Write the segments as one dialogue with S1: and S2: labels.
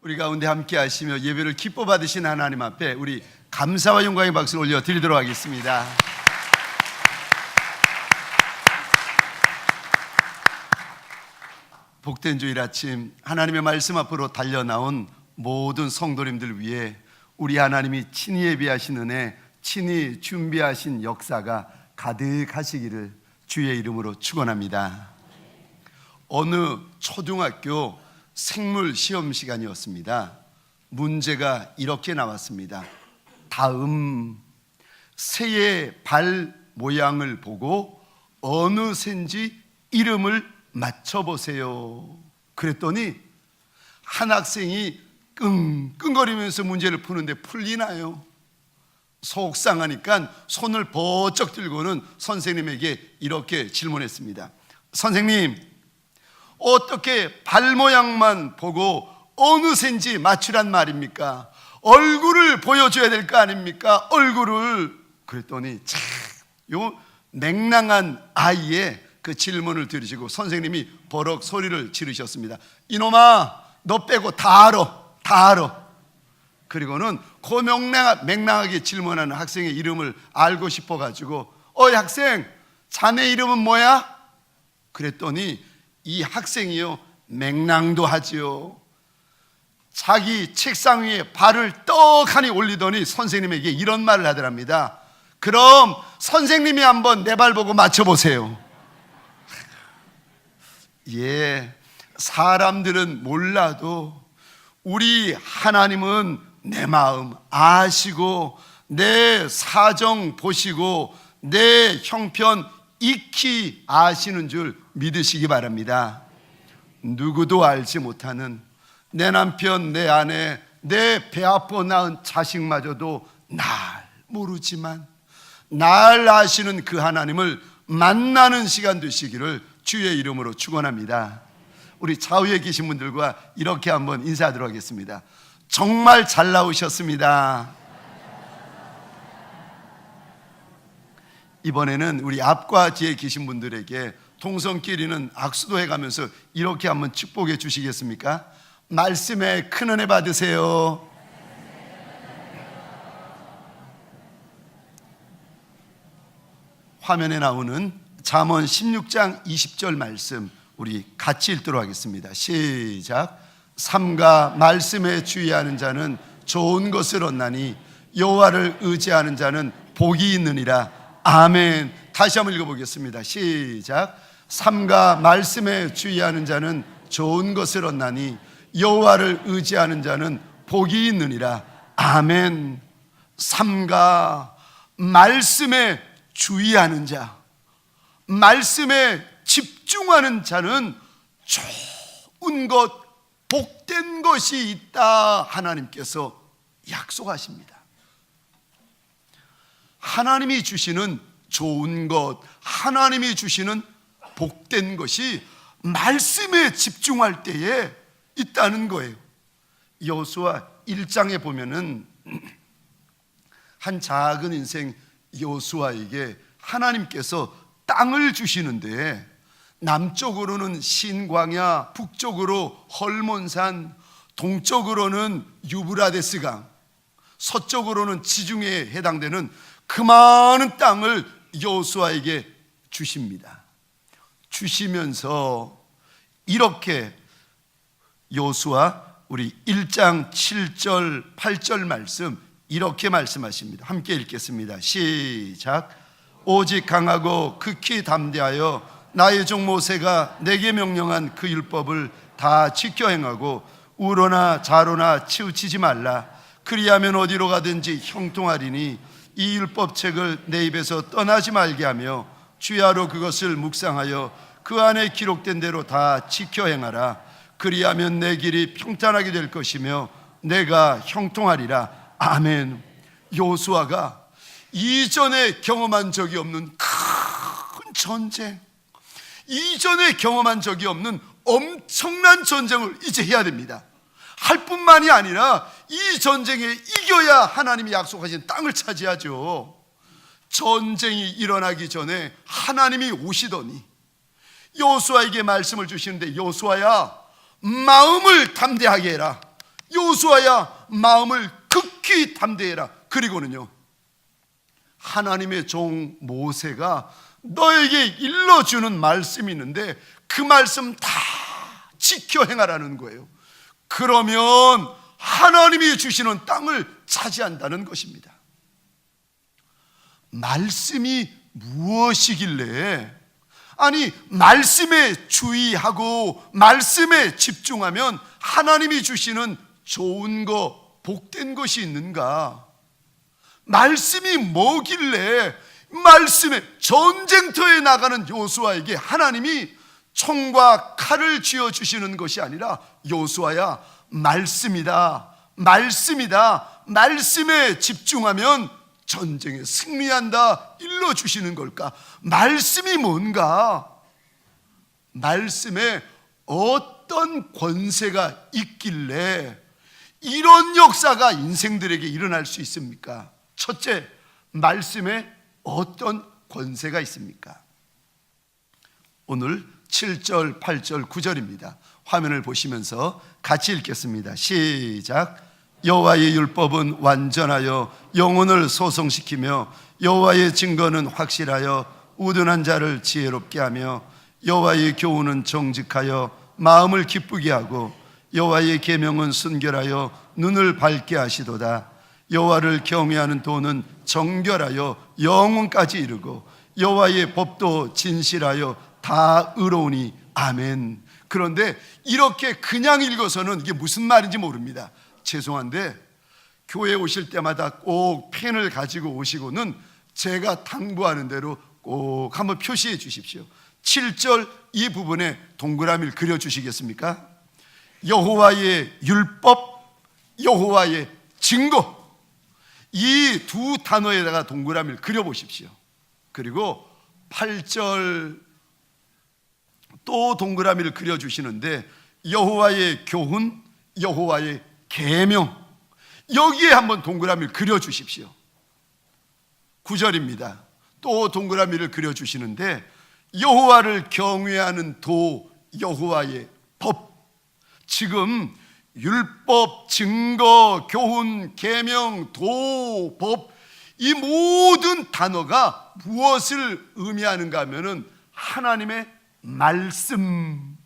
S1: 우리 가운데 함께 하시며 예배를 기뻐 받으신 하나님 앞에 우리 감사와 영광의 박수를 올려 드리도록 하겠습니다. 복된 주일 아침, 하나님의 말씀 앞으로 달려나온 모든 성도님들 위해 우리 하나님이 친히 예비하신 은혜, 친히 준비하신 역사가 가득하시기를 주의 이름으로 축원합니다. 어느 초등학교 생물 시험 시간이었습니다. 문제가 이렇게 나왔습니다. 다음 새의 발 모양을 보고 어느 새인지 이름을 맞춰보세요. 그랬더니 한 학생이 끙끙거리면서 문제를 푸는데 풀리나요? 속상하니까 손을 번쩍 들고는 선생님에게 이렇게 질문했습니다. 선생님, 어떻게 발 모양만 보고 어느 새인지 맞추란 말입니까? 얼굴을 보여줘야 될 거 아닙니까? 얼굴을. 그랬더니 참, 요 맹랑한 아이의 그 질문을 들으시고 선생님이 버럭 소리를 지르셨습니다. 이놈아, 너 빼고 다 알아. 그리고는 그 맹랑하게 질문하는 학생의 이름을 알고 싶어가지고 어이 학생, 자네 이름은 뭐야? 그랬더니 이 학생이요, 맹랑도 하지요. 자기 책상 위에 발을 떡하니 올리더니 선생님에게 이런 말을 하더랍니다. 그럼 선생님이 한번 내 발 보고 맞춰보세요. 예, 사람들은 몰라도 우리 하나님은 내 마음 아시고 내 사정 보시고 내 형편 익히 아시는 줄 믿으시기 바랍니다. 누구도 알지 못하는 내 남편, 내 아내, 내 배 아파 낳은 자식마저도 날 모르지만 날 아시는 그 하나님을 만나는 시간 되시기를 주의 이름으로 축원합니다. 우리 좌우에 계신 분들과 이렇게 한번 인사하도록 하겠습니다. 정말 잘 나오셨습니다. 이번에는 우리 앞과 뒤에 계신 분들에게 동성끼리는 악수도 해가면서 이렇게 한번 축복해 주시겠습니까? 말씀에 큰 은혜 받으세요. 화면에 나오는 잠언 16장 20절 말씀 우리 같이 읽도록 하겠습니다. 시작. 삼가 말씀에 주의하는 자는 좋은 것을 얻나니 여호와를 의지하는 자는 복이 있느니라. 아멘. 다시 한번 읽어보겠습니다. 시작. 삼가 말씀에 주의하는 자는 좋은 것을 얻나니 여호와를 의지하는 자는 복이 있느니라. 아멘. 삼가 말씀에 주의하는 자, 말씀에 집중하는 자는 좋은 것, 복된 것이 있다 하나님께서 약속하십니다. 하나님이 주시는 좋은 것, 하나님이 주시는 복된 것이 말씀에 집중할 때에 있다는 거예요. 여호수아 1장에 보면은 한 작은 인생 여호수아에게 하나님께서 땅을 주시는데 남쪽으로는 신광야, 북쪽으로 헐몬산, 동쪽으로는 유브라데스강, 서쪽으로는 지중해에 해당되는 그 많은 땅을 여호수아에게 주십니다. 주시면서 이렇게 여호수아 우리 1장 7절 8절 말씀 이렇게 말씀하십니다. 함께 읽겠습니다. 시작. 오직 강하고 극히 담대하여 나의 종 모세가 내게 명령한 그 율법을 다 지켜 행하고 우로나 좌로나 치우치지 말라. 그리하면 어디로 가든지 형통하리니 이 율법책을 내 입에서 떠나지 말게 하며 주야로 그것을 묵상하여 그 안에 기록된 대로 다 지켜 행하라. 그리하면 내 길이 평탄하게 될 것이며 내가 형통하리라. 아멘. 여호수아가 이전에 경험한 적이 없는 큰 전쟁, 이전에 경험한 적이 없는 엄청난 전쟁을 이제 해야 됩니다. 할 뿐만이 아니라 이 전쟁에 이겨야 하나님이 약속하신 땅을 차지하죠. 전쟁이 일어나기 전에 하나님이 오시더니 여호수아에게 말씀을 주시는데, 여호수아야, 마음을 담대하게 해라. 여호수아야, 마음을 극히 담대해라. 그리고는요, 하나님의 종 모세가 너에게 일러주는 말씀이 있는데 그 말씀 다 지켜 행하라는 거예요. 그러면 하나님이 주시는 땅을 차지한다는 것입니다. 말씀이 무엇이길래, 아니 말씀에 주의하고 말씀에 집중하면 하나님이 주시는 좋은 거, 복된 것이 있는가? 말씀이 뭐길래 말씀에, 전쟁터에 나가는 여호수아에게 하나님이 총과 칼을 쥐어주시는 것이 아니라 여호수아야, 말씀이다, 말씀이다, 말씀에 집중하면 전쟁에 승리한다 일러주시는 걸까? 말씀이 뭔가? 말씀에 어떤 권세가 있길래 이런 역사가 인생들에게 일어날 수 있습니까? 첫째, 말씀에 어떤 권세가 있습니까? 오늘 7절, 8절, 9절입니다. 화면을 보시면서 같이 읽겠습니다. 시작. 여호와의 율법은 완전하여 영혼을 소성시키며 여호와의 증거는 확실하여 우둔한 자를 지혜롭게 하며 여호와의 교훈은 정직하여 마음을 기쁘게 하고 여호와의 계명은 순결하여 눈을 밝게 하시도다. 여호와를 경외하는 도는 정결하여 영혼까지 이르고 여호와의 법도 진실하여 다 의로우니 아멘. 그런데 이렇게 그냥 읽어서는 이게 무슨 말인지 모릅니다. 죄송한데 교회 오실 때마다 꼭 펜을 가지고 오시고는 제가 당부하는 대로 꼭 한번 표시해 주십시오. 7절 이 부분에 동그라미를 그려주시겠습니까? 여호와의 율법, 여호와의 증거, 이 두 단어에다가 동그라미를 그려보십시오. 그리고 8절 또 동그라미를 그려주시는데 여호와의 교훈, 여호와의 계명, 여기에 한번 동그라미를 그려주십시오. 9절입니다. 또 동그라미를 그려주시는데 여호와를 경외하는 도, 여호와의 법. 지금 율법, 증거, 교훈, 계명, 도, 법, 이 모든 단어가 무엇을 의미하는가 하면은 하나님의 말씀,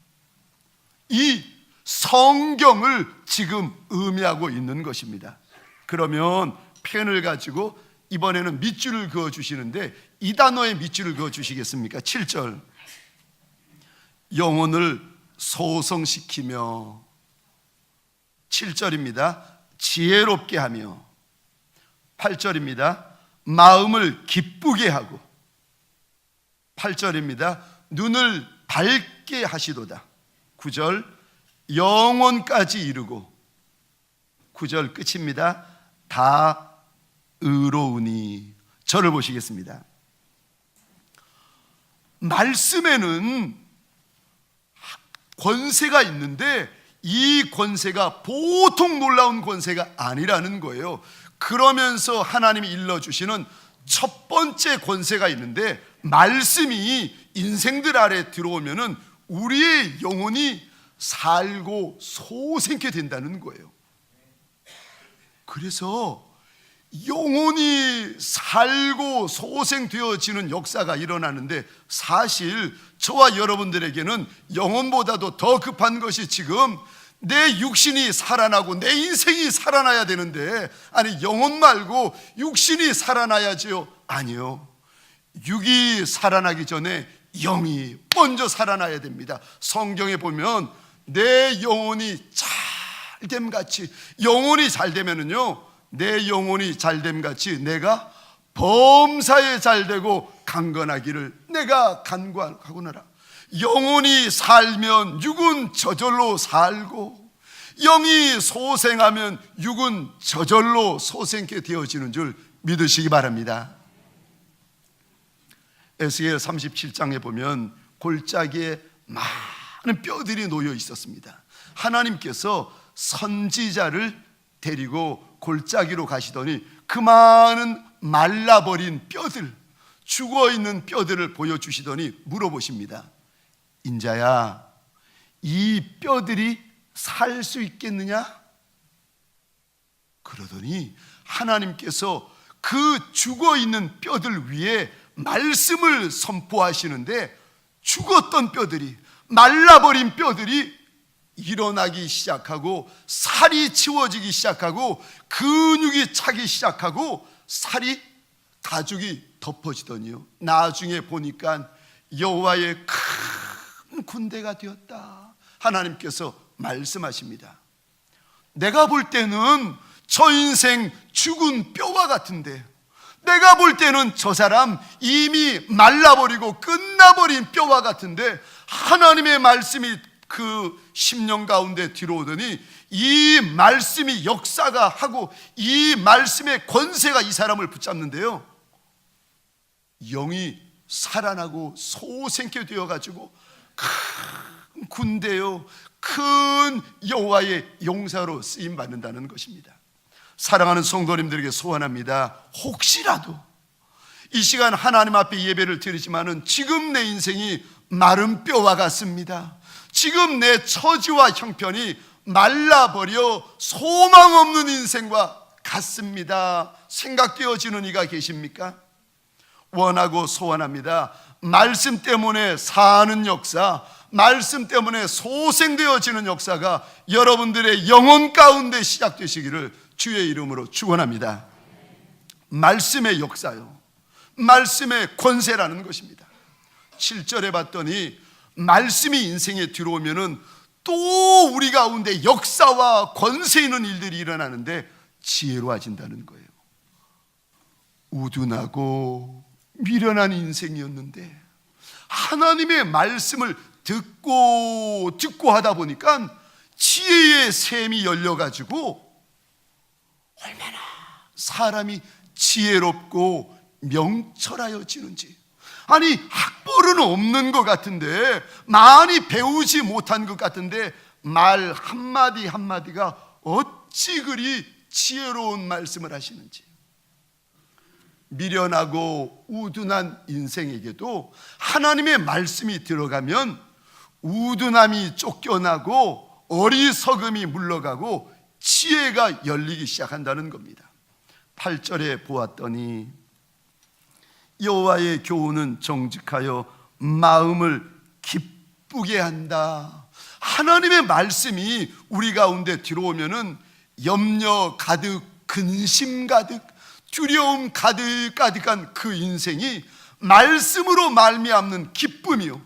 S1: 이 성경을 지금 의미하고 있는 것입니다. 그러면 펜을 가지고 이번에는 밑줄을 그어 주시는데 이 단어에 밑줄을 그어 주시겠습니까? 7절. 영혼을 소성시키며, 7절입니다. 지혜롭게 하며, 8절입니다. 마음을 기쁘게 하고, 8절입니다. 눈을 밝게 하시도다. 9절. 영혼까지 이루고, 9절 끝입니다. 다 의로우니. 저를 보시겠습니다. 말씀에는 권세가 있는데 이 권세가 보통 놀라운 권세가 아니라는 거예요. 그러면서 하나님이 일러주시는 첫 번째 권세가 있는데, 말씀이 인생들 아래 들어오면은 우리의 영혼이 살고 소생케 된다는 거예요. 그래서 영혼이 살고 소생되어지는 역사가 일어나는데, 사실 저와 여러분들에게는 영혼보다도 더 급한 것이 지금 내 육신이 살아나고 내 인생이 살아나야 되는데, 아니 영혼 말고 육신이 살아나야지요? 아니요, 육이 살아나기 전에 영이 먼저 살아나야 됩니다. 성경에 보면 내 영혼이 잘됨같이, 영혼이 잘되면은요, 내 영혼이 잘됨같이 내가 범사에 잘되고 강건하기를 내가 간구하노라. 영혼이 살면 육은 저절로 살고, 영이 소생하면 육은 저절로 소생케 되어지는 줄 믿으시기 바랍니다. 에스겔 37장에 보면 골짜기에 많은 뼈들이 놓여 있었습니다. 하나님께서 선지자를 데리고 골짜기로 가시더니 그 많은 말라버린 뼈들, 죽어있는 뼈들을 보여주시더니 물어보십니다. 인자야, 이 뼈들이 살 수 있겠느냐? 그러더니 하나님께서 그 죽어있는 뼈들 위에 말씀을 선포하시는데 죽었던 뼈들이, 말라버린 뼈들이 일어나기 시작하고 살이 치워지기 시작하고 근육이 차기 시작하고 살이 가죽이 덮어지더니요, 나중에 보니까 여호와의 큰 군대가 되었다. 하나님께서 말씀하십니다. 내가 볼 때는 저 인생 죽은 뼈와 같은데, 내가 볼 때는 저 사람 이미 말라버리고 끝나버린 뼈와 같은데, 하나님의 말씀이 그 10년 가운데 들어오더니 이 말씀이 역사가 하고 이 말씀의 권세가 이 사람을 붙잡는데요, 영이 살아나고 소생케 되어가지고 큰 군대요, 큰 여호와의 용사로 쓰임 받는다는 것입니다. 사랑하는 성도님들에게 소원합니다. 혹시라도 이 시간 하나님 앞에 예배를 드리지만은 지금 내 인생이 마른 뼈와 같습니다. 지금 내 처지와 형편이 말라버려 소망 없는 인생과 같습니다. 생각되어지는 이가 계십니까? 원하고 소원합니다. 말씀 때문에 사는 역사, 말씀 때문에 소생되어지는 역사가 여러분들의 영혼 가운데 시작되시기를 주의 이름으로 축원합니다. 말씀의 역사요, 말씀의 권세라는 것입니다. 7절에 봤더니 말씀이 인생에 들어오면은 또 우리 가운데 역사와 권세 있는 일들이 일어나는데 지혜로워진다는 거예요. 우둔하고 미련한 인생이었는데 하나님의 말씀을 듣고 하다 보니까 지혜의 샘이 열려가지고 얼마나 사람이 지혜롭고 명철하여지는지. 아니, 학벌은 없는 것 같은데, 많이 배우지 못한 것 같은데 말 한마디 한마디가 어찌 그리 지혜로운 말씀을 하시는지. 미련하고 우둔한 인생에게도 하나님의 말씀이 들어가면 우둔함이 쫓겨나고 어리석음이 물러가고 지혜가 열리기 시작한다는 겁니다. 8절에 보았더니 여호와의 교훈은 정직하여 마음을 기쁘게 한다. 하나님의 말씀이 우리 가운데 들어오면은 염려 가득, 근심 가득, 두려움 가득가득한 그 인생이 말씀으로 말미암는 기쁨이요,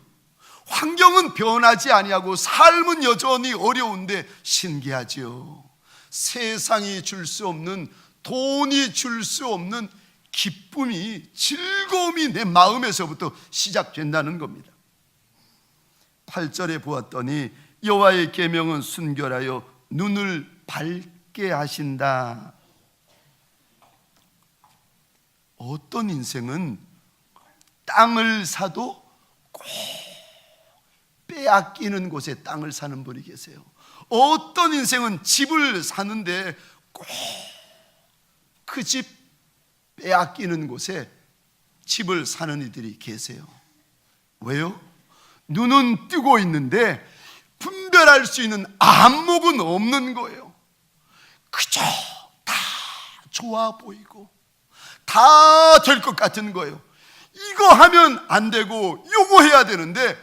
S1: 환경은 변하지 아니하고 삶은 여전히 어려운데 신기하지요. 세상이 줄 수 없는, 돈이 줄 수 없는 기쁨이, 즐거움이 내 마음에서부터 시작된다는 겁니다. 8절에 보았더니 여호와의 계명은 순결하여 눈을 밝게 하신다. 어떤 인생은 땅을 사도 꼭 빼앗기는 곳에 땅을 사는 분이 계세요. 어떤 인생은 집을 사는데 꼭 그 집 빼앗기는 곳에 집을 사는 이들이 계세요. 왜요? 눈은 뜨고 있는데 분별할 수 있는 안목은 없는 거예요. 그저 다 좋아 보이고 다 될 것 같은 거예요. 이거 하면 안 되고 요거 해야 되는데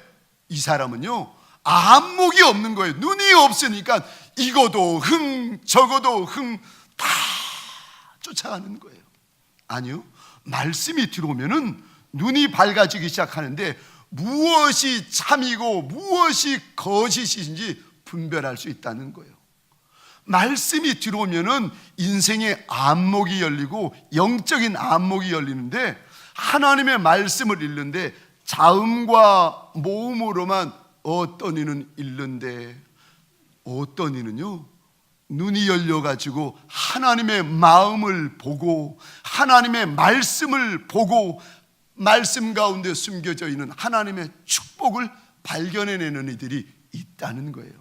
S1: 이 사람은요, 안목이 없는 거예요. 눈이 없으니까 이거도 저거도 다 쫓아가는 거예요. 아니요, 말씀이 들어오면은 눈이 밝아지기 시작하는데 무엇이 참이고 무엇이 거짓인지 분별할 수 있다는 거예요. 말씀이 들어오면은 인생의 안목이 열리고 영적인 안목이 열리는데, 하나님의 말씀을 읽는데 자음과 모음으로만 어떤 이는 읽는데 어떤 이는요, 눈이 열려가지고 하나님의 마음을 보고 하나님의 말씀을 보고 말씀 가운데 숨겨져 있는 하나님의 축복을 발견해내는 이들이 있다는 거예요.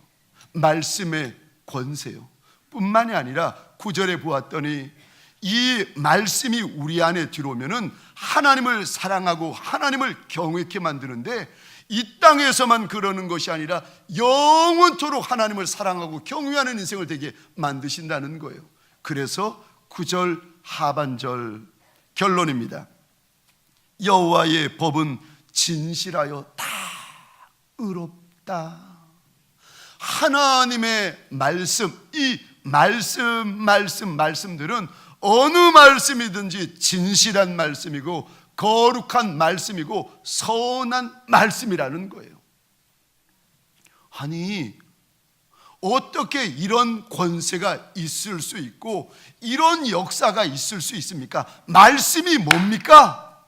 S1: 말씀의 권세요. 뿐만이 아니라 9절에 보았더니 이 말씀이 우리 안에 들어오면은 하나님을 사랑하고 하나님을 경외케 만드는데, 이 땅에서만 그러는 것이 아니라 영원토록 하나님을 사랑하고 경외하는 인생을 되게 만드신다는 거예요. 그래서 9절 하반절 결론입니다. 여호와의 법은 진실하여 다 의롭다. 하나님의 말씀, 이 말씀들은 어느 말씀이든지 진실한 말씀이고 거룩한 말씀이고 선한 말씀이라는 거예요. 아니, 어떻게 이런 권세가 있을 수 있고 이런 역사가 있을 수 있습니까? 말씀이 뭡니까?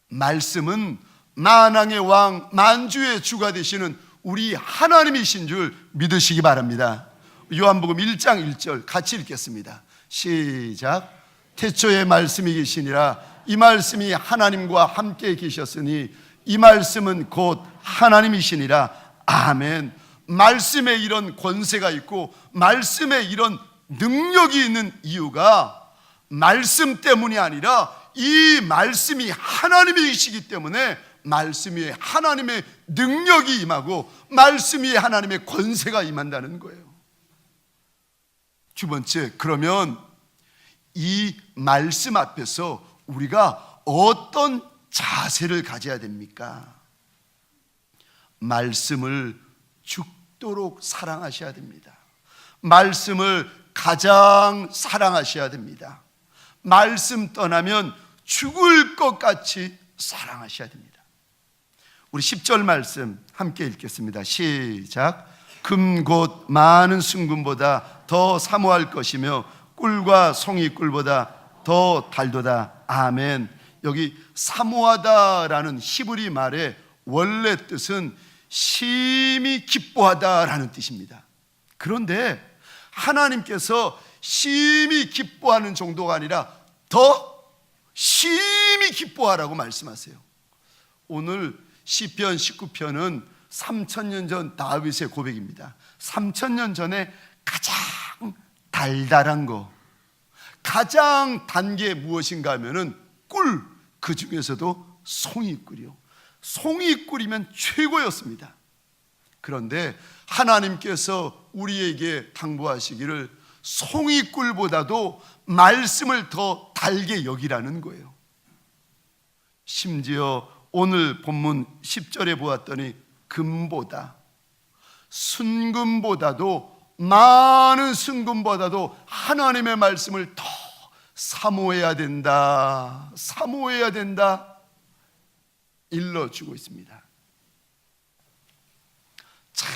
S1: 말씀은 만왕의 왕, 만주의 주가 되시는 우리 하나님이신 줄 믿으시기 바랍니다. 요한복음 1장 1절 같이 읽겠습니다. 시작. 태초에 말씀이 계시니라. 이 말씀이 하나님과 함께 계셨으니 이 말씀은 곧 하나님이시니라. 아멘. 말씀에 이런 권세가 있고 말씀에 이런 능력이 있는 이유가 말씀 때문이 아니라 이 말씀이 하나님이시기 때문에 말씀 위에 하나님의 능력이 임하고 말씀 위에 하나님의 권세가 임한다는 거예요. 두 번째, 그러면 이 말씀 앞에서 우리가 어떤 자세를 가져야 됩니까? 말씀을 죽도록 사랑하셔야 됩니다. 말씀을 가장 사랑하셔야 됩니다. 말씀 떠나면 죽을 것 같이 사랑하셔야 됩니다. 우리 10절 말씀 함께 읽겠습니다. 시작. 금 곧 많은 순금보다 더 사모할 것이며 꿀과 송이꿀보다 더 달도다. 아멘. 여기 사모하다라는 히브리 말의 원래 뜻은 심히 기뻐하다라는 뜻입니다. 그런데 하나님께서 심히 기뻐하는 정도가 아니라 더 심히 기뻐하라고 말씀하세요. 오늘 시편 19편은 3000년 전 다윗의 고백입니다. 3000년 전에 가장 달달한 거, 가장 단 게 무엇인가 하면은 꿀, 그 중에서도 송이꿀이요. 송이꿀이면 최고였습니다. 그런데 하나님께서 우리에게 당부하시기를 송이꿀보다도 말씀을 더 달게 여기라는 거예요. 심지어 오늘 본문 10절에 보았더니 금보다, 순금보다도, 많은 순금보다도 하나님의 말씀을 더 사모해야 된다, 사모해야 된다 일러주고 있습니다. 참,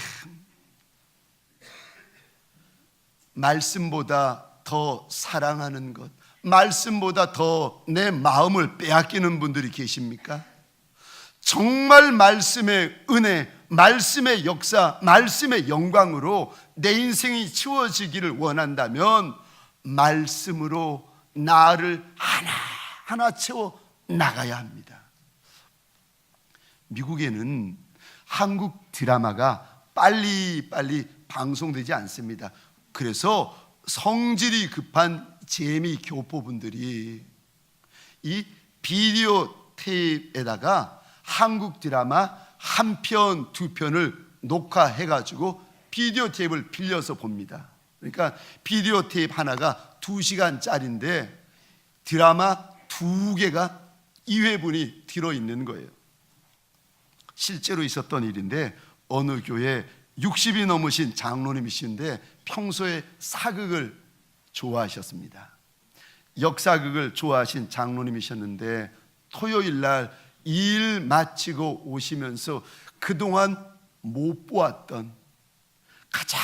S1: 말씀보다 더 사랑하는 것, 말씀보다 더 내 마음을 빼앗기는 분들이 계십니까? 정말 말씀의 은혜, 말씀의 역사, 말씀의 영광으로 내 인생이 채워지기를 원한다면 말씀으로 나를 하나하나 채워 나가야 합니다. 미국에는 한국 드라마가 빨리빨리 방송되지 않습니다. 그래서 성질이 급한 재미 교포분들이 이 비디오 테이프에다가 한국 드라마 한 편, 두 편을 녹화해가지고 비디오 테이프를 빌려서 봅니다. 그러니까 비디오 테이프 하나가 2시간짜리인데 드라마 2개가 2회분이 들어있는 거예요. 실제로 있었던 일인데 어느 교회 60이 넘으신 장로님이신데 평소에 사극을 좋아하셨습니다. 역사극을 좋아하신 장로님이셨는데 토요일 날 일 마치고 오시면서 그동안 못 보았던 가장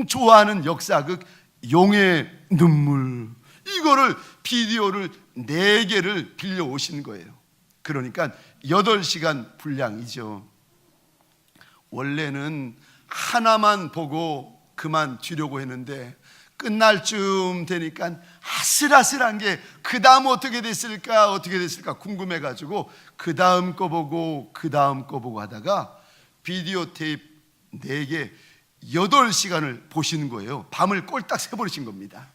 S1: 좋아하는 역사극 용의 눈물, 이거를 비디오를 4개를 빌려 오신 거예요. 그러니까 8시간 분량이죠. 원래는 하나만 보고 그만 두려고 했는데 끝날 쯤 되니까 아슬아슬한 게 그 다음 어떻게 됐을까 궁금해가지고 그 다음 거 보고 하다가 비디오 테이프 4개 8시간을 보시는 거예요. 밤을 꼴딱 새버리신 겁니다.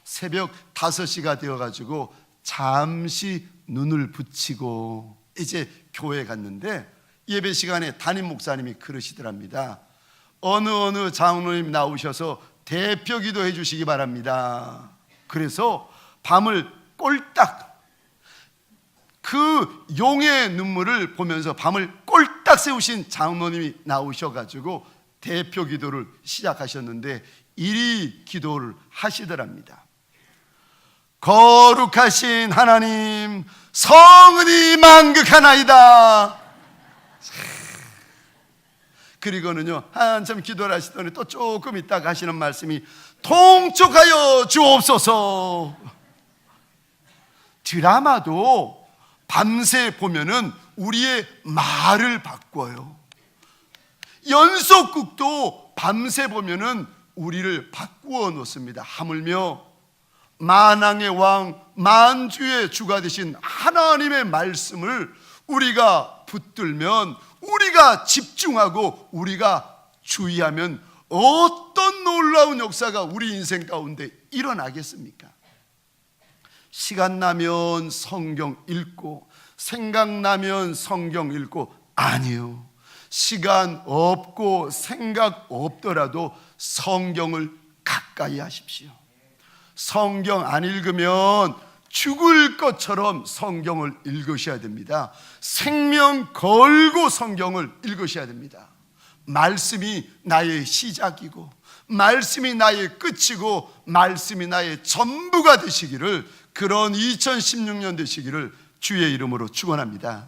S1: 새벽 5시가 되어가지고 잠시 눈을 붙이고 이제 교회 갔는데 예배 시간에 담임 목사님이 그러시더랍니다. 어느 장로님 나오셔서 대표 기도해 주시기 바랍니다. 그래서 밤을 꼴딱, 그 용의 눈물을 보면서 밤을 꼴딱 세우신 장로님이 나오셔가지고 대표 기도를 시작하셨는데 이리 기도를 하시더랍니다. 거룩하신 하나님, 성은이 만극하나이다. 그리고는요 한참 기도를 하시더니 또 조금 있다가 하시는 말씀이 통촉하여 주옵소서. 드라마도 밤새 보면은 우리의 말을 바꿔요. 연속극도 밤새 보면은 우리를 바꾸어 놓습니다. 하물며 만왕의 왕, 만주의 주가 되신 하나님의 말씀을 우리가 붙들면, 우리가 집중하고 우리가 주의하면 어떤 놀라운 역사가 우리 인생 가운데 일어나겠습니까? 시간 나면 성경 읽고, 생각나면 성경 읽고, 아니요, 시간 없고 생각 없더라도 성경을 가까이 하십시오. 성경 안 읽으면 죽을 것처럼 성경을 읽으셔야 됩니다. 생명 걸고 성경을 읽으셔야 됩니다. 말씀이 나의 시작이고, 말씀이 나의 끝이고, 말씀이 나의 전부가 되시기를, 그런 2016년 되시기를 주의 이름으로 축원합니다.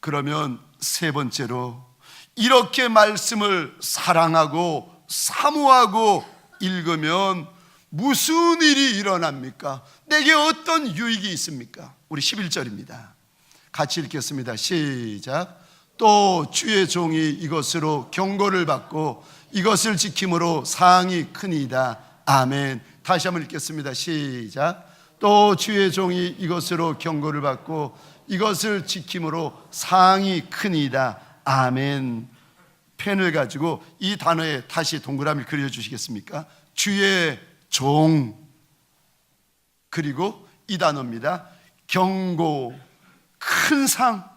S1: 그러면 세 번째로, 이렇게 말씀을 사랑하고 사모하고 읽으면 무슨 일이 일어납니까? 내게 어떤 유익이 있습니까? 우리 11절입니다. 같이 읽겠습니다. 시작. 또 주의 종이 이것으로 경고를 받고 이것을 지킴으로 사항이 크니이다. 아멘. 다시 한번 읽겠습니다. 시작. 또 주의 종이 이것으로 경고를 받고 이것을 지킴으로 사항이 크니이다. 아멘. 펜을 가지고 이 단어에 다시 동그라미 그려주시겠습니까? 주의 종, 그리고 이 단어입니다. 경고, 큰 상.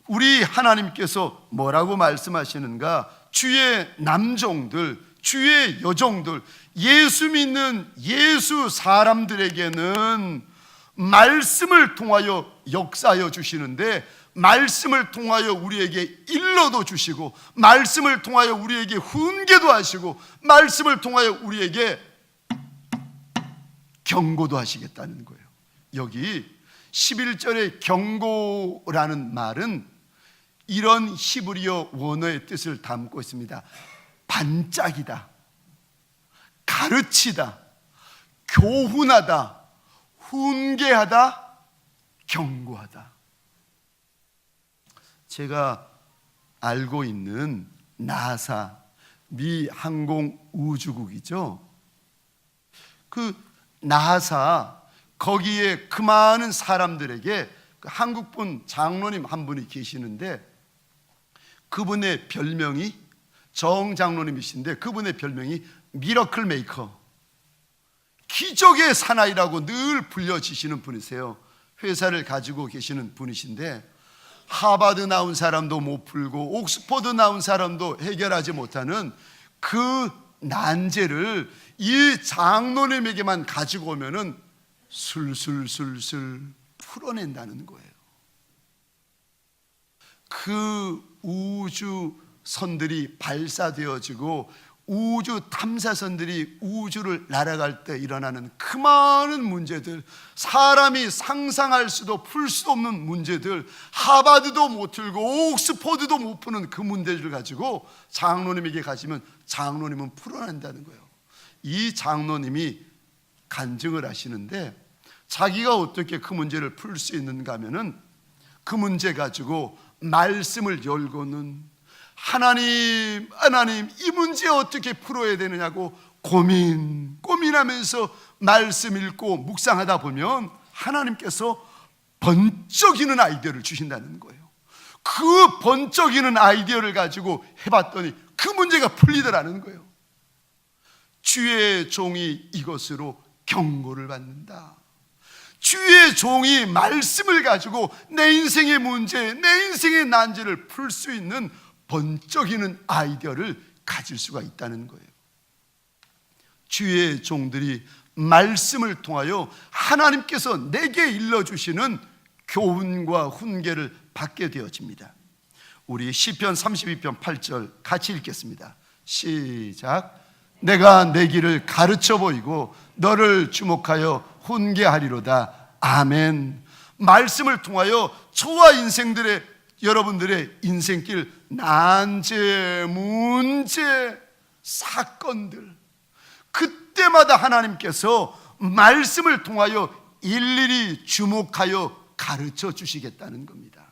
S1: 우리 하나님께서 뭐라고 말씀하시는가? 주의 남종들, 주의 여종들, 예수 믿는 예수 사람들에게는 말씀을 통하여 역사하여 주시는데, 말씀을 통하여 우리에게 일러도 주시고, 말씀을 통하여 우리에게 훈계도 하시고, 말씀을 통하여 우리에게 경고도 하시겠다는 거예요. 여기 11절의 경고라는 말은 이런 히브리어 원어의 뜻을 담고 있습니다. 반짝이다, 가르치다, 교훈하다, 훈계하다, 경고하다. 제가 알고 있는 나사, 미 항공우주국이죠. 그 나사, 거기에 그 많은 사람들에게 그 한국분 장로님 한 분이 계시는데, 그분의 별명이, 정 장로님이신데 그분의 별명이 미러클 메이커, 기적의 사나이라고 늘 불려지시는 분이세요. 회사를 가지고 계시는 분이신데, 하버드 나온 사람도 못 풀고 옥스퍼드 나온 사람도 해결하지 못하는 그 난제를 이 장로님에게만 가지고 오면은 술술술술 풀어낸다는 거예요. 그 우주선들이 발사되어지고 우주 탐사선들이 우주를 날아갈 때 일어나는 그 많은 문제들, 사람이 상상할 수도 풀 수 없는 문제들, 하버드도 못 풀고 옥스퍼드도 못 푸는 그 문제를 가지고 장로님에게 가시면 장로님은 풀어낸다는 거예요. 이 장로님이 간증을 하시는데, 자기가 어떻게 그 문제를 풀 수 있는가 하면은, 그 문제 가지고 말씀을 열고는 하나님, 이 문제 어떻게 풀어야 되느냐고 고민하면서 말씀 읽고 묵상하다 보면 하나님께서 번쩍이는 아이디어를 주신다는 거예요. 그 번쩍이는 아이디어를 가지고 해봤더니 그 문제가 풀리더라는 거예요. 주의 종이 이것으로 경고를 받는다. 주의 종이 말씀을 가지고 내 인생의 문제, 내 인생의 난제를 풀 수 있는 번쩍이는 아이디어를 가질 수가 있다는 거예요. 주의 종들이 말씀을 통하여 하나님께서 내게 일러주시는 교훈과 훈계를 받게 되어집니다. 우리 시편 32편 8절 같이 읽겠습니다. 시작. 내가 내 길을 가르쳐 보이고 너를 주목하여 훈계하리로다. 아멘. 말씀을 통하여 저와 여러분들의 인생길 난제, 문제, 사건들, 그때마다 하나님께서 말씀을 통하여 일일이 주목하여 가르쳐 주시겠다는 겁니다.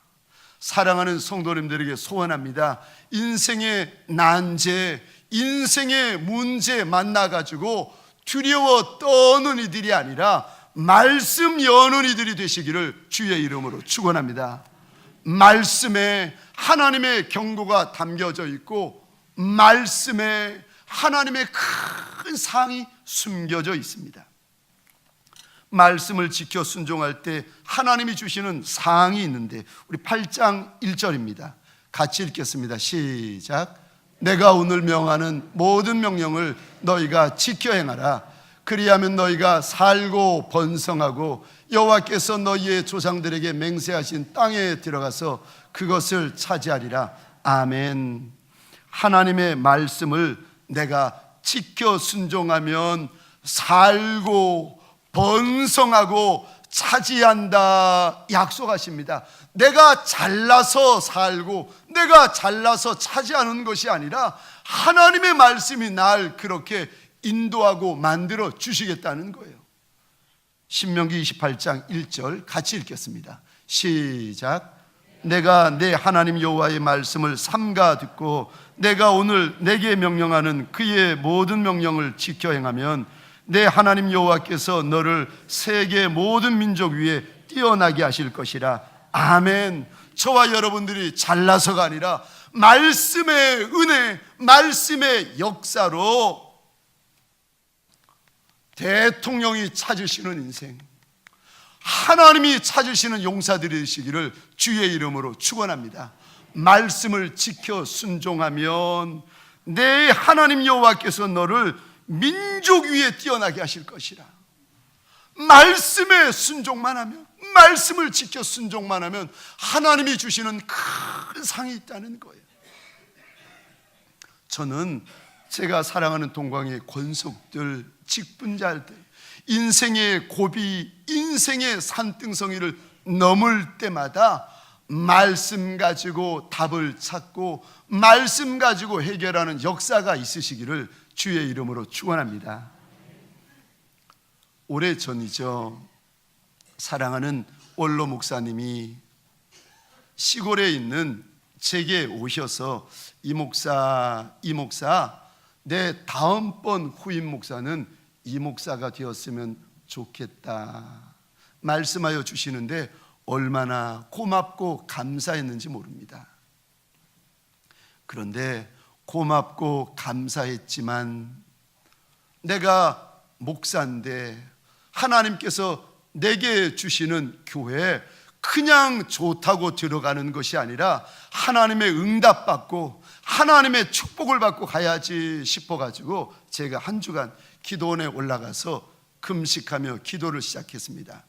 S1: 사랑하는 성도님들에게 소원합니다. 인생의 난제, 인생의 문제 만나가지고 두려워 떠는 이들이 아니라 말씀 여는 이들이 되시기를 주의 이름으로 축원합니다. 말씀에 하나님의 경고가 담겨져 있고 말씀에 하나님의 큰 사항이 숨겨져 있습니다. 말씀을 지켜 순종할 때 하나님이 주시는 사항이 있는데 우리 8장 1절입니다. 같이 읽겠습니다. 시작. 내가 오늘 명하는 모든 명령을 너희가 지켜 행하라. 그리하면 너희가 살고 번성하고 여호와께서 너희의 조상들에게 맹세하신 땅에 들어가서 그것을 차지하리라. 아멘. 하나님의 말씀을 내가 지켜 순종하면 살고 번성하고 차지한다 약속하십니다. 내가 잘나서 살고 내가 잘나서 차지하는 것이 아니라 하나님의 말씀이 날 그렇게 인도하고 만들어 주시겠다는 거예요. 신명기 28장 1절 같이 읽겠습니다. 시작. 내가 내 하나님 여호와의 말씀을 삼가 듣고 내가 오늘 내게 명령하는 그의 모든 명령을 지켜 행하면 내 하나님 여호와께서 너를 세계 모든 민족 위에 뛰어나게 하실 것이라. 아멘. 저와 여러분들이 잘나서가 아니라 말씀의 은혜, 말씀의 역사로 대통령이 찾으시는 인생, 하나님이 찾으시는 용사들이 되시기를 주의 이름으로 축원합니다. 말씀을 지켜 순종하면 내 하나님 여호와께서 너를 민족 위에 뛰어나게 하실 것이라. 말씀에 순종만 하면, 말씀을 지켜 순종만 하면 하나님이 주시는 큰 상이 있다는 거예요. 저는 제가 사랑하는 동광의 권속들, 직분자들, 인생의 고비, 인생의 산등성이를 넘을 때마다 말씀 가지고 답을 찾고 말씀 가지고 해결하는 역사가 있으시기를 주의 이름으로 축원합니다. 오래전이죠. 사랑하는 원로 목사님이 시골에 있는 제게 오셔서 이 목사 내 다음번 후임 목사는 이 목사가 되었으면 좋겠다 말씀하여 주시는데 얼마나 고맙고 감사했는지 모릅니다. 그런데 고맙고 감사했지만 내가 목사인데 하나님께서 내게 주시는 교회에 그냥 좋다고 들어가는 것이 아니라 하나님의 응답받고 하나님의 축복을 받고 가야지 싶어가지고 제가 한 주간 기도원에 올라가서 금식하며 기도를 시작했습니다.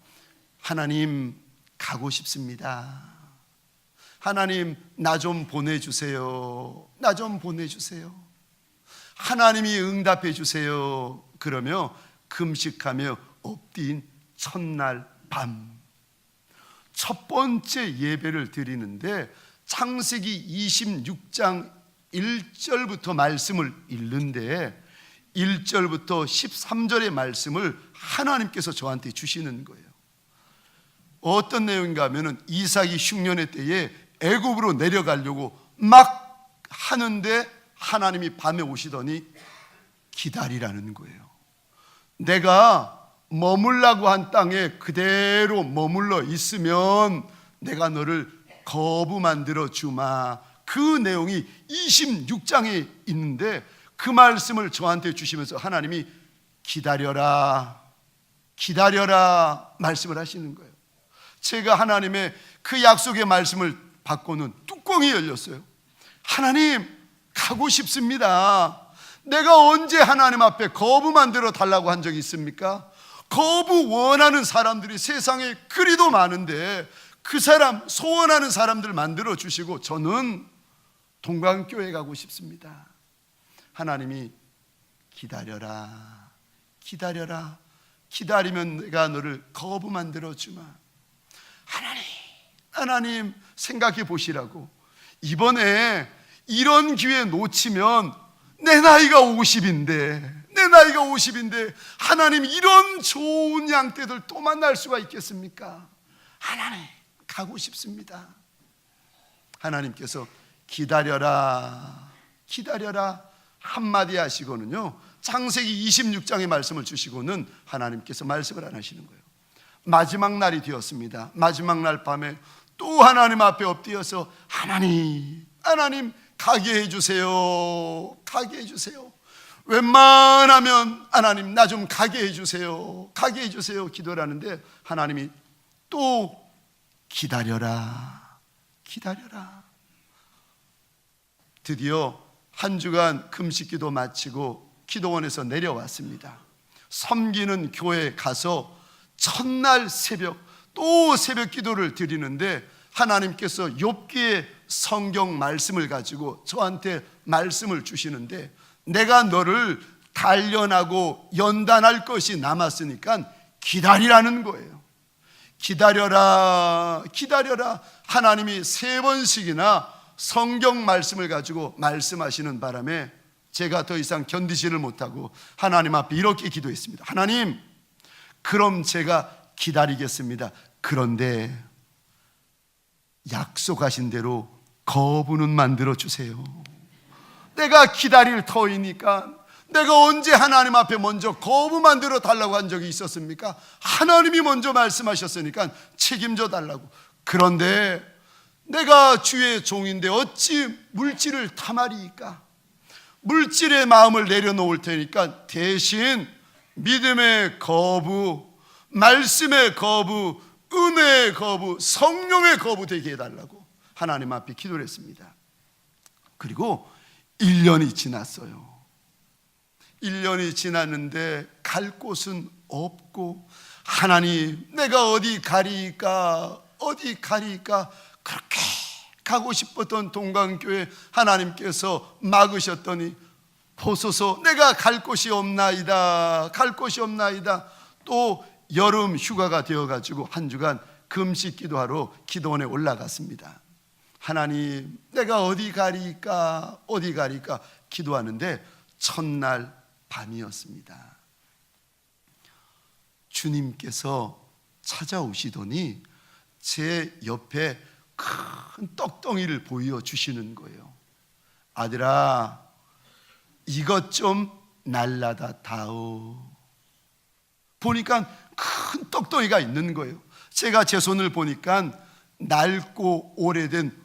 S1: 하나님, 가고 싶습니다. 하나님, 나 좀 보내주세요. 나 좀 보내주세요. 하나님이 응답해 주세요. 그러며 금식하며 엎드린 첫날 밤 첫 번째 예배를 드리는데 창세기 26장 1절부터 말씀을 읽는데 1절부터 13절의 말씀을 하나님께서 저한테 주시는 거예요. 어떤 내용인가 하면은 이삭이 흉년의 때에 애굽으로 내려가려고 막 하는데 하나님이 밤에 오시더니 기다리라는 거예요. 내가 머물라고 한 땅에 그대로 머물러 있으면 내가 너를 거부 만들어 주마. 그 내용이 26장에 있는데 그 말씀을 저한테 주시면서 하나님이 기다려라, 기다려라 말씀을 하시는 거예요. 제가 하나님의 그 약속의 말씀을 받고는 뚜껑이 열렸어요. 하나님, 가고 싶습니다. 내가 언제 하나님 앞에 거부 만들어 달라고 한 적이 있습니까? 거부 원하는 사람들이 세상에 그리도 많은데 그 사람 소원하는 사람들 만들어 주시고 저는 동방교회 가고 싶습니다. 하나님이 기다려라, 기다려라, 기다리면 내가 너를 거부 만들어 주마. 하나님 생각해 보시라고. 이번에 이런 기회 놓치면 내 나이가 50인데 하나님 이런 좋은 양떼들 또 만날 수가 있겠습니까? 하나님 가고 싶습니다. 하나님께서 기다려라, 기다려라 한마디 하시고는요, 창세기 26장의 말씀을 주시고는 하나님께서 말씀을 안 하시는 거예요. 마지막 날이 되었습니다. 마지막 날 밤에 또 하나님 앞에 엎드려서 하나님 가게 해주세요, 가게 해주세요. 웬만하면 하나님 나 좀 가게 해주세요, 가게 해주세요 기도를 하는데 하나님이 또 기다려라, 기다려라. 드디어 한 주간 금식기도 마치고 기도원에서 내려왔습니다. 섬기는 교회에 가서 첫날 새벽 또 새벽 기도를 드리는데 하나님께서 욥기의 성경 말씀을 가지고 저한테 말씀을 주시는데 내가 너를 단련하고 연단할 것이 남았으니까 기다리라는 거예요. 기다려라, 기다려라. 하나님이 3번씩이나 성경 말씀을 가지고 말씀하시는 바람에 제가 더 이상 견디지를 못하고 하나님 앞에 이렇게 기도했습니다. 하나님, 그럼 제가 기다리겠습니다. 그런데 약속하신 대로 거부는 만들어 주세요. 내가 기다릴 터이니까 내가 언제 하나님 앞에 먼저 거부 만들어 달라고 한 적이 있었습니까? 하나님이 먼저 말씀하셨으니까 책임져 달라고. 그런데 내가 주의 종인데 어찌 물질을 탐하리이까? 물질의 마음을 내려놓을 테니까 대신 믿음의 거부, 말씀의 거부, 은혜의 거부, 성령의 거부 되게 해달라고 하나님 앞에 기도를 했습니다. 그리고 1년이 지났어요. 1년이 지났는데 갈 곳은 없고 하나님 내가 어디 가리까 그렇게 가고 싶었던 동강교회 하나님께서 막으셨더니 보소서 내가 갈 곳이 없나이다, 갈 곳이 없나이다. 또 여름 휴가가 되어가지고 한 주간 금식 기도하러 기도원에 올라갔습니다. 하나님 내가 어디 가리까 기도하는데 첫날 밤이었습니다. 주님께서 찾아오시더니 제 옆에 큰 떡덩이를 보여주시는 거예요. 아들아, 이것 좀 날라다 다오. 보니까 큰 떡덩이가 있는 거예요. 제가 제 손을 보니까 낡고 오래된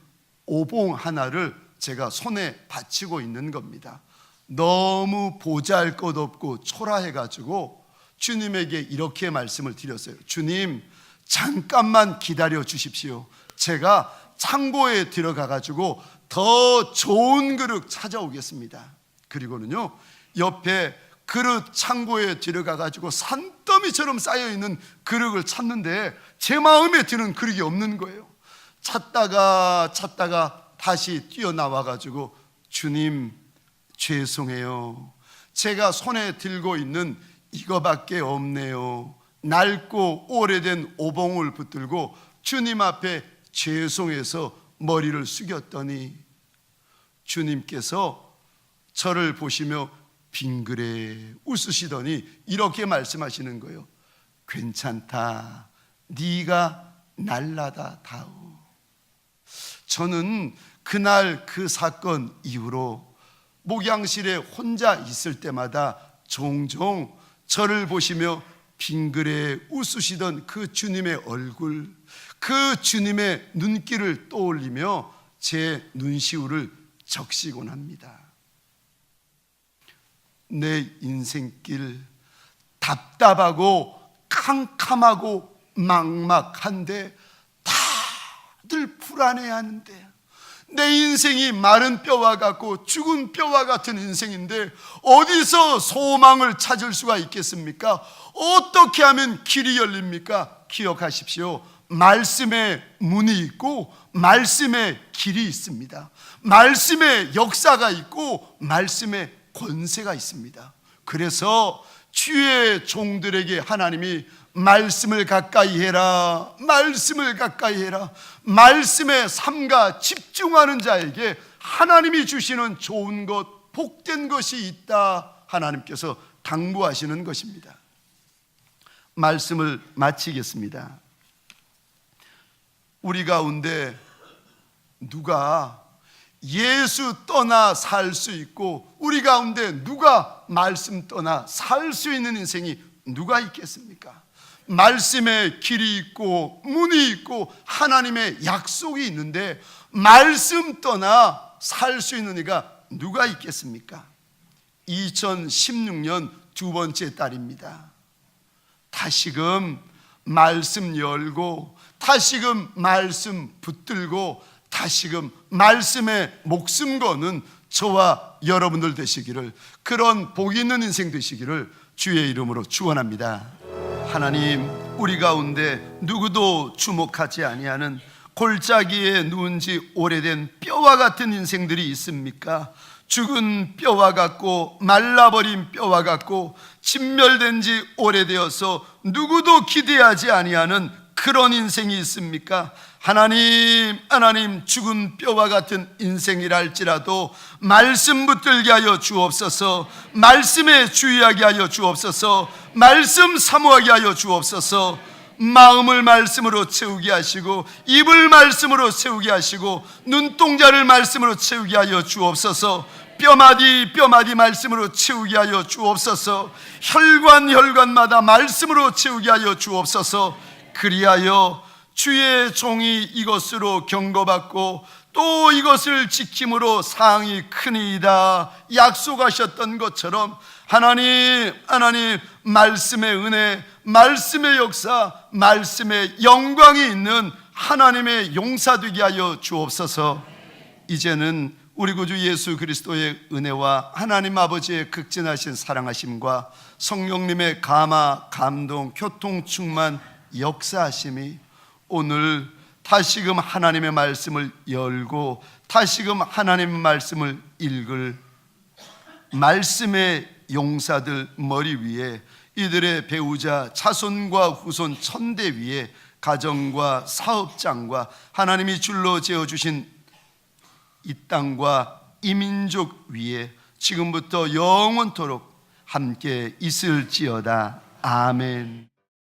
S1: 오봉 하나를 제가 손에 받치고 있는 겁니다. 너무 보잘것없고 초라해가지고 주님에게 이렇게 말씀을 드렸어요. 주님, 잠깐만 기다려 주십시오. 제가 창고에 들어가가지고 더 좋은 그릇 찾아오겠습니다. 그리고는요, 옆에 그릇 창고에 들어가가지고 산더미처럼 쌓여있는 그릇을 찾는데 제 마음에 드는 그릇이 없는 거예요. 찾다가 다시 뛰어나와가지고 주님 죄송해요. 제가 손에 들고 있는 이거밖에 없네요. 낡고 오래된 오봉을 붙들고 주님 앞에 죄송해서 머리를 숙였더니 주님께서 저를 보시며 빙그레 웃으시더니 이렇게 말씀하시는 거예요. 괜찮다, 네가 날라다 다오. 저는 그날 그 사건 이후로 목양실에 혼자 있을 때마다 종종 저를 보시며 빙그레 웃으시던 그 주님의 얼굴, 그 주님의 눈길을 떠올리며 제 눈시울을 적시곤 합니다. 내 인생길 답답하고 캄캄하고 막막한데 다들 불안해하는데 내 인생이 마른 뼈와 같고 죽은 뼈와 같은 인생인데 어디서 소망을 찾을 수가 있겠습니까? 어떻게 하면 길이 열립니까? 기억하십시오. 말씀에 문이 있고 말씀에 길이 있습니다. 말씀에 역사가 있고 말씀에 권세가 있습니다. 그래서 주의 종들에게 하나님이 말씀을 가까이 해라, 말씀을 가까이 해라, 말씀에 삼가 집중하는 자에게 하나님이 주시는 좋은 것, 복된 것이 있다, 하나님께서 당부하시는 것입니다. 말씀을 마치겠습니다. 우리 가운데 누가 예수 떠나 살 수 있고 우리 가운데 누가 말씀 떠나 살 수 있는 인생이 누가 있겠습니까? 말씀에 길이 있고 문이 있고 하나님의 약속이 있는데 말씀 떠나 살 수 있는 이가 누가 있겠습니까? 2016년 두 번째 달입니다. 다시금 말씀 열고 다시금 말씀 붙들고 다시금 말씀에 목숨 거는 저와 여러분들 되시기를, 그런 복 있는 인생 되시기를 주의 이름으로 축원합니다. 하나님, 우리 가운데 누구도 주목하지 아니하는 골짜기에 누운 지 오래된 뼈와 같은 인생들이 있습니까? 죽은 뼈와 같고 말라버린 뼈와 같고 진멸된 지 오래되어서 누구도 기대하지 아니하는 그런 인생이 있습니까? 하나님, 죽은 뼈와 같은 인생이랄지라도 말씀 붙들게 하여 주옵소서. 말씀에 주의하게 하여 주옵소서. 말씀 사모하게 하여 주옵소서. 마음을 말씀으로 채우게 하시고 입을 말씀으로 채우게 하시고 눈동자를 말씀으로 채우게 하여 주옵소서. 뼈마디 말씀으로 채우게 하여 주옵소서. 혈관마다 말씀으로 채우게 하여 주옵소서. 그리하여 주의 종이 이것으로 경고받고 또 이것을 지킴으로 상이 크니이다 약속하셨던 것처럼 하나님, 말씀의 은혜, 말씀의 역사, 말씀의 영광이 있는 하나님의 용사되게 하여 주옵소서. 이제는 우리 구주 예수 그리스도의 은혜와 하나님 아버지의 극진하신 사랑하심과 성령님의 감화, 감동, 교통, 충만, 역사하심이 오늘 다시금 하나님의 말씀을 열고 다시금 하나님의 말씀을 읽을 말씀의 용사들 머리 위에, 이들의 배우자 자손과 후손 천대 위에, 가정과 사업장과 하나님이 줄로 지어주신 이 땅과 이 민족 위에 지금부터 영원토록 함께 있을지어다. 아멘.